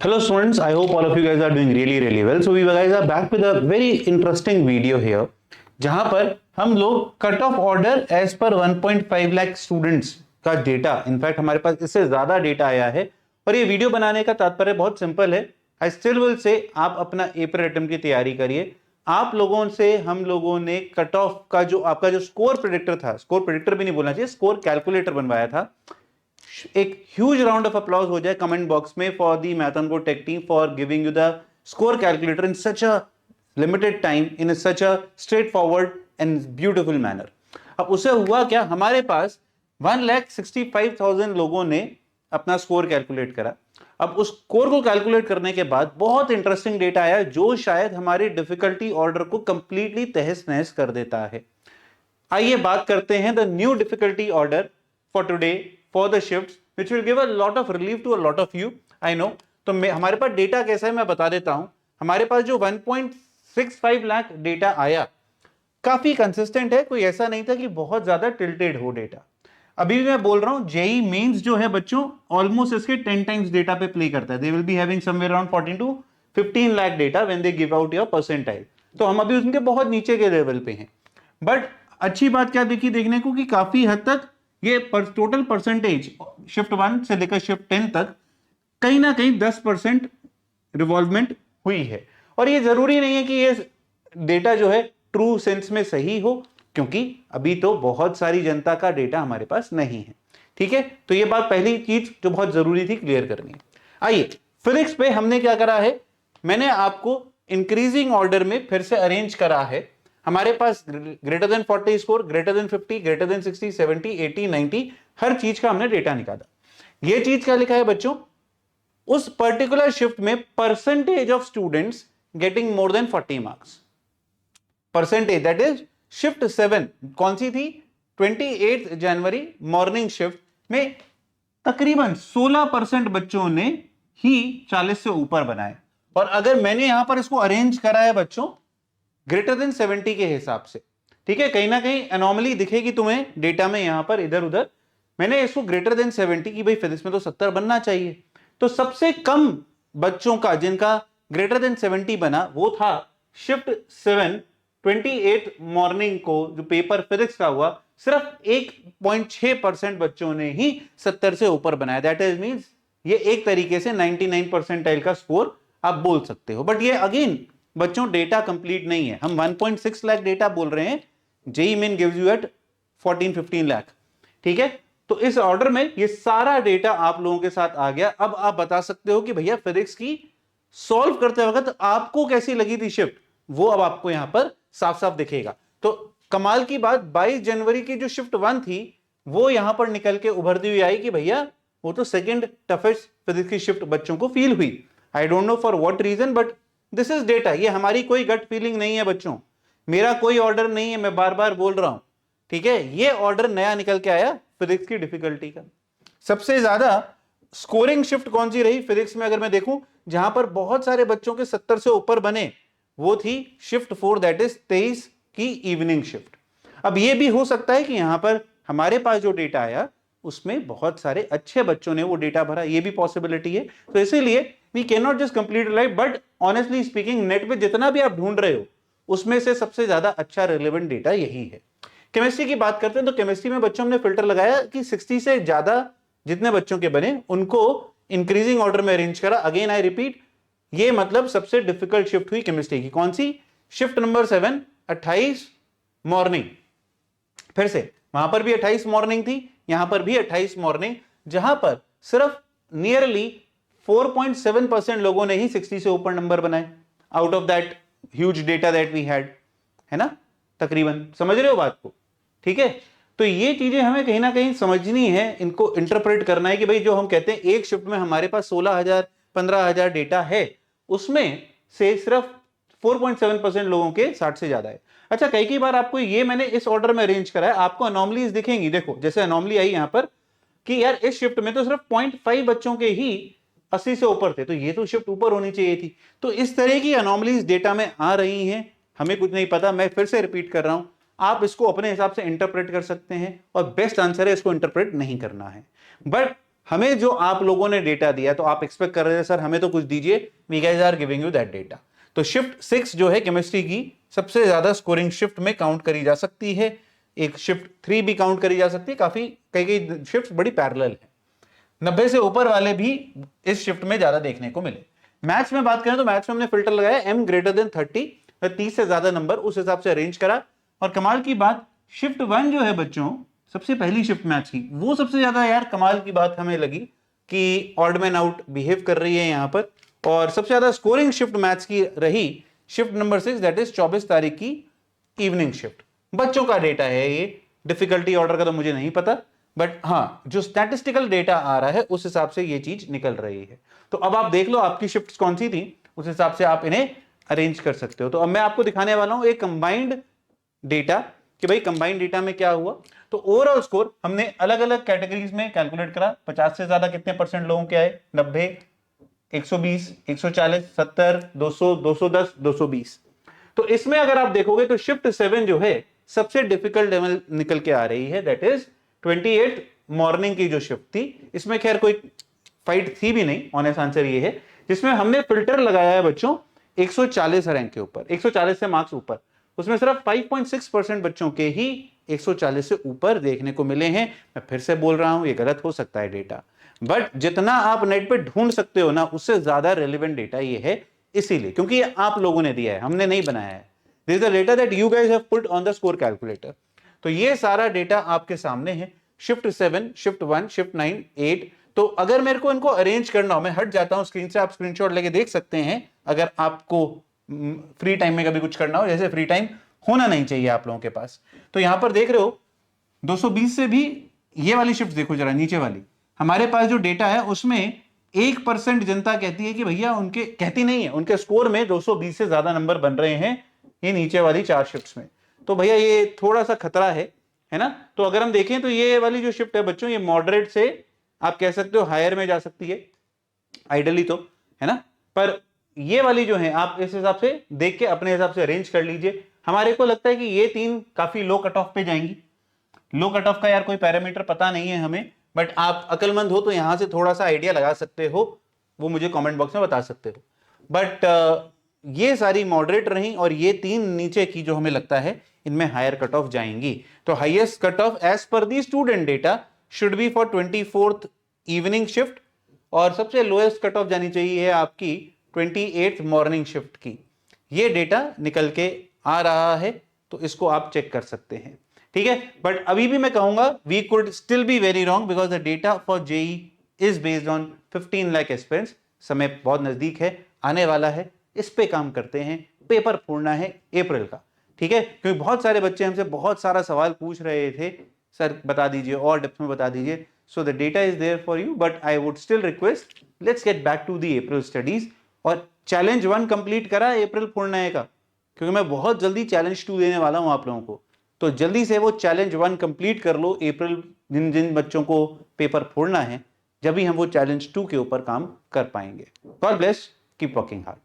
Hello students, I hope all of you guys are doing really well. So we guys are back with a very interesting video here, जहां पर हम लोग cut off order as पर 1.5 lakh students का data, in fact हमारे पास इससे ज्यादा डेटा आया है। और ये वीडियो बनाने का तात्पर्य बहुत सिंपल है। आई स्टिल विल से आप अपना पेपर अटेम्प्ट की तैयारी करिए। आप लोगों से हम लोगों ने कट ऑफ का जो आपका जो स्कोर प्रेडिक्टर था, स्कोर प्रेडिक्टर भी नहीं बोलना चाहिए, स्कोर कैलकुलेटर बनवाया था। एक ह्यूज राउंड ऑफ अप्लॉज हो जाए कमेंट बॉक्स में फॉर दी मैथन को tech team for giving you the score calculator in such a limited time, in such a straight forward and beautiful manner. अब उसे हुआ क्या, हमारे पास 1,65,000 लोगों ने अपना स्कोर कैलकुलेट करा। अब उस स्कोर को कैलकुलेट करने के बाद बहुत इंटरेस्टिंग डेटा आया जो शायद हमारे डिफिकल्टी ऑर्डर को कंप्लीटली तहस नहस कर देता है। आइए बात करते हैं the new difficulty order for today for the shifts which will give a lot of relief to a lot of you, I know. तो हमारे पास डेटा कैसा है मैं बता देता हूं। हमारे पास जो 1.65 लाख डेटा आया काफी कंसिस्टेंट है, कोई ऐसा नहीं था कि बहुत ज्यादा टिल्टेड हो डेटा। अभी भी मैं बोल रहा हूं जेई मेंस जो है बच्चों ऑलमोस्ट इसके 10 टाइम्स डेटा पे प्ले करता है। They will be having somewhere around 14 to 15 lakh data when they give out your percentile. तो हम अभी उनके बहुत नीचे के लेवल पे हैं। बट अच्छी बात क्या देखी देखने को कि काफी हद तक ये टोटल परसेंटेज शिफ्ट 1 से लेकर शिफ्ट 10 तक कहीं ना कहीं 10% रिवॉल्वमेंट हुई है। और ये जरूरी नहीं है कि ये डेटा जो है ट्रू सेंस में सही हो, क्योंकि अभी तो बहुत सारी जनता का डेटा हमारे पास नहीं है। ठीक है, तो ये बात पहली चीज जो बहुत जरूरी थी क्लियर करनी है। आइए फिजिक्स पे हमने क्या करा है, मैंने आपको इंक्रीजिंग ऑर्डर में फिर से अरेंज करा है। हमारे पास greater than 40 score, greater than 50, greater than 60, 70, 80, 90 हर चीज का हमने डेटा निकाला। ये चीज क्या लिखा है बच्चों, उस पर्टिकुलर शिफ्ट में percentage of students getting more than 40 marks. Percentage that is shift 7 कौन सी थी, 28 जनवरी मॉर्निंग शिफ्ट में तकरीबन 16% बच्चों ने ही 40 से ऊपर बनाए। और अगर मैंने यहां पर इसको अरेंज करा है बच्चों ग्रेटर देन 70 के हिसाब से, ठीक है, कहीं ना कहीं एनॉमली दिखेगी तुम्हें डेटा में यहां पर इधर उधर। मैंने इसको ग्रेटर देन 70 की, भाई फिजिक्स में तो 70 बनना चाहिए। तो सबसे कम बच्चों का जिनका ग्रेटर देन 70 बना वो था शिफ्ट 7 28 मॉर्निंग को जो पेपर फिजिक्स का हुआ। सिर्फ 1.6% बच्चों ने ही 70 से ऊपर बनाया। दैट इज मींस ये एक तरीके से 99 परसेंटाइल का स्कोर आप बोल सकते हो। बट ये अगेन बच्चों डेटा कंप्लीट नहीं है। हम 1.6 लाख डेटा बोल रहे हैं, JEE Main gives you at 14-15 lakh. ठीक है, तो इस ऑर्डर में ये सारा डेटा आप लोगों के साथ आ गया। अब आप बता सकते हो कि भैया फिजिक्स की सॉल्व करते वक्त आपको कैसी लगी थी शिफ्ट, वो अब आपको यहां पर साफ साफ दिखेगा। तो कमाल की बात 22 जनवरी की जो शिफ्ट 1 थी वो यहां पर निकल के उभरती हुई आई कि भैया वो तो सेकंड टफेस्ट फिजिक्स की शिफ्ट बच्चों को फील हुई। I don't know for what reason, but this is data. ये हमारी कोई गट फीलिंग नहीं है बच्चों, मेरा कोई ऑर्डर नहीं है, मैं बार बार बोल रहा हूं। ठीक है, ये ऑर्डर नया निकल के आया फिजिक्स की डिफिकल्टी का। सबसे ज्यादा स्कोरिंग शिफ्ट कौन सी रही फिजिक्स में अगर मैं देखूं, जहां पर बहुत सारे बच्चों के 70 से ऊपर बने, वो थी शिफ्ट 4 दैट इज 23 की इवनिंग शिफ्ट। अब ये भी हो सकता है कि यहां पर हमारे पास जो डेटा आया उसमें बहुत सारे अच्छे बच्चों ने वो डेटा भरा, ये भी पॉसिबिलिटी है। तो इसीलिए we can not just complete life, but honestly speaking net पे जितना भी आप ढूंढ रहे हो उसमें से सबसे ज्यादा अच्छा रिलेवेंट डेटा यही है। केमिस्ट्री की बात करते हैं तो केमिस्ट्री में बच्चों ने फिल्टर लगाया कि 60 से ज्यादा जितने बच्चों के बने उनको इंक्रीजिंग ऑर्डर में अरेंज करा। अगेन आई रिपीट, ये मतलब सबसे डिफिकल्ट शिफ्ट हुई केमिस्ट्री की। कौन सी, शिफ्ट नंबर 7 28 मॉर्निंग। फिर से वहां पर भी 28 मॉर्निंग थी, यहां पर भी 28 मॉर्निंग, जहां पर सिर्फ नियरली 4.7% लोगों ने ही 60 से ऊपर नंबर बनाए out of that huge data that we had, है ना, तकरीबन। समझ रहे हो बात को? ठीक है, तो ये चीजें हमें कहीं ना कहीं समझनी है, इनको इंटरप्रेट करना है कि भाई जो हम कहते हैं एक शिफ्ट में हमारे पास 16,000 15,000 डेटा है, उसमें से सिर्फ 4.7% लोगों के 60 से ज्यादा है। अच्छा, कई बार आपको ये मैंने इस ऑर्डर में अरेंज करा है, आपको अनॉमलीज दिखेंगी। देखो जैसे अनॉमली आई यहां पर कि यार इस शिफ्ट में तो सिर्फ 0.5 बच्चों के ही 80 से ऊपर थे, तो ये तो शिफ्ट ऊपर होनी चाहिए थी। तो इस तरह की अनॉमलीज डेटा में आ रही हैं, हमें कुछ नहीं पता। मैं फिर से रिपीट कर रहा हूं, आप इसको अपने हिसाब से इंटरप्रेट कर सकते हैं और बेस्ट आंसर है इसको इंटरप्रेट नहीं करना है। बट हमें जो आप लोगों ने डेटा दिया तो आप एक्सपेक्ट कर रहे थे सर हमें तो कुछ दीजिए, we guys are giving you that data. तो शिफ्ट 6 जो है केमिस्ट्री की सबसे ज्यादा स्कोरिंग शिफ्ट में काउंट करी जा सकती है, एक शिफ्ट 3 भी काउंट करी जा सकती है, काफी कई कई शिफ्ट बड़ी पैरेलल है। 90 से ऊपर वाले भी इस शिफ्ट में ज्यादा देखने को मिले। मैथ्स में बात करें तो मैथ्स में हमने फिल्टर लगाया m ग्रेटर देन 30 से ज्यादा नंबर उस हिसाब से अरेंज करा। और कमाल की बात शिफ्ट 1 जो है बच्चों सबसे पहली शिफ्ट मैथ्स की, वो सबसे ज्यादा यार कमाल की बात हमें लगी कि ऑड मैन आउट बिहेव कर रही है यहां पर। और सबसे ज्यादा स्कोरिंग शिफ्ट मैथ्स की रही शिफ्ट नंबर 6, दैट इज 24 तारीख की इवनिंग शिफ्ट। बच्चों का डेटा है ये, डिफिकल्टी ऑर्डर का तो मुझे नहीं पता, बट हाँ जो स्टैटिस्टिकल डेटा आ रहा है उस हिसाब से ये चीज निकल रही है। तो अब आप देख लो आपकी शिफ्ट्स कौन सी थी, उस हिसाब से आप इन्हें अरेंज कर सकते हो। तो अब मैं आपको दिखाने वाला हूं एक कंबाइंड डेटा कि भाई कंबाइंड डेटा में क्या हुआ। तो ओवरऑल स्कोर हमने अलग अलग कैटेगरीज में कैलकुलेट करा। 50 से ज्यादा कितने परसेंट लोगों के आए, 90, 120, 140, 70, 200, 210, 220। तो इसमें अगर आप देखोगे तो शिफ्ट 7 जो है सबसे डिफिकल्ट लेवल निकल के आ रही है, दैट इज 28 मॉर्निंग की जो शिफ्ट थी। इसमें खैर कोई फाइट थी भी नहीं, ऑनेस्ट आंसर ये है, जिसमें हमने फिल्टर लगाया है बच्चों 140 रैंक के ऊपर, 140 से मार्क्स ऊपर। उसमें सिर्फ 5.6% बच्चों के ही 140 से ऊपर देखने को मिले हैं। मैं फिर से बोल रहा हूं ये गलत हो सकता है डेटा, बट जितना आप नेट पे ढूंढ सकते हो ना उससे ज्यादा रेलिवेंट डेटा ये है, इसीलिए क्योंकि ये आप लोगों ने दिया है, हमने नहीं बनाया है। This is the data that you guys have put on the score calculator. तो ये सारा डेटा आपके सामने है, शिफ्ट 7, शिफ्ट 1, शिफ्ट 9, 8। तो अगर मेरे को इनको अरेंज करना हो, मैं हट जाता हूं स्क्रीन से, आप स्क्रीनशॉट लेके देख सकते हैं अगर आपको फ्री टाइम में कभी कुछ करना हो, जैसे फ्री टाइम होना नहीं चाहिए आप लोगों के पास। तो यहां पर देख रहे हो 220 से भी ये वाली शिफ्ट देखो जरा नीचे वाली, हमारे पास जो डेटा है उसमें 1% जनता कहती है कि भैया उनके, कहती नहीं है, उनके स्कोर में 220 से ज्यादा नंबर बन रहे हैं ये नीचे वाली 4 शिफ्ट्स में। तो भैया ये थोड़ा सा खतरा है ना। तो अगर हम देखें तो ये वाली जो शिफ्ट है बच्चों ये मॉडरेट से आप कह सकते हो हायर में जा सकती है आइडियली, तो है ना। पर ये वाली जो है आप इस हिसाब से देख के अपने हिसाब से अरेंज कर लीजिए। हमारे को लगता है कि ये 3 काफी लो कट ऑफ पे जाएंगी। लो कट ऑफ का यार कोई पैरामीटर पता नहीं है हमें, बट आप अकलमंद हो तो यहां से थोड़ा सा आइडिया लगा सकते हो, वो मुझे कमेंट बॉक्स में बता सकते हो। बट ये सारी मॉडरेट रही और ये 3 नीचे की जो हमें लगता है इनमें हायर कट ऑफ जाएंगी। तो हाईएस्ट कट ऑफ एज पर the student data should be for 24th evening shift, और सबसे लोएस्ट कट ऑफ जानी चाहिए है आपकी 28th मॉर्निंग शिफ्ट की। ये डेटा निकल के आ रहा है तो इसको आप चेक कर सकते हैं, ठीक है। बट अभी भी मैं कहूंगा we could still be very wrong because the data for JEE is based on 15 lakh aspirants. समय बहुत नजदीक है, आने वाला है, इस पे काम करते हैं। पेपर फोड़ना है अप्रैल का, ठीक है, क्योंकि बहुत सारे बच्चे हमसे बहुत सारा सवाल पूछ रहे थे, सर बता दीजिए और डेप्थ में बता दीजिए। So the data is there for you, but I would still request let's get back to the April studies. और चैलेंज 1 कंप्लीट करा अप्रैल फोड़ना का, क्योंकि मैं बहुत जल्दी चैलेंज 2 देने वाला हूं आप लोगों को। तो जल्दी से वो चैलेंज 1 कंप्लीट कर लो अप्रैल, जिन जिन बच्चों को पेपर फोड़ना है, जब भी हम वो चैलेंज 2 के ऊपर काम कर पाएंगे। God bless, keep working hard.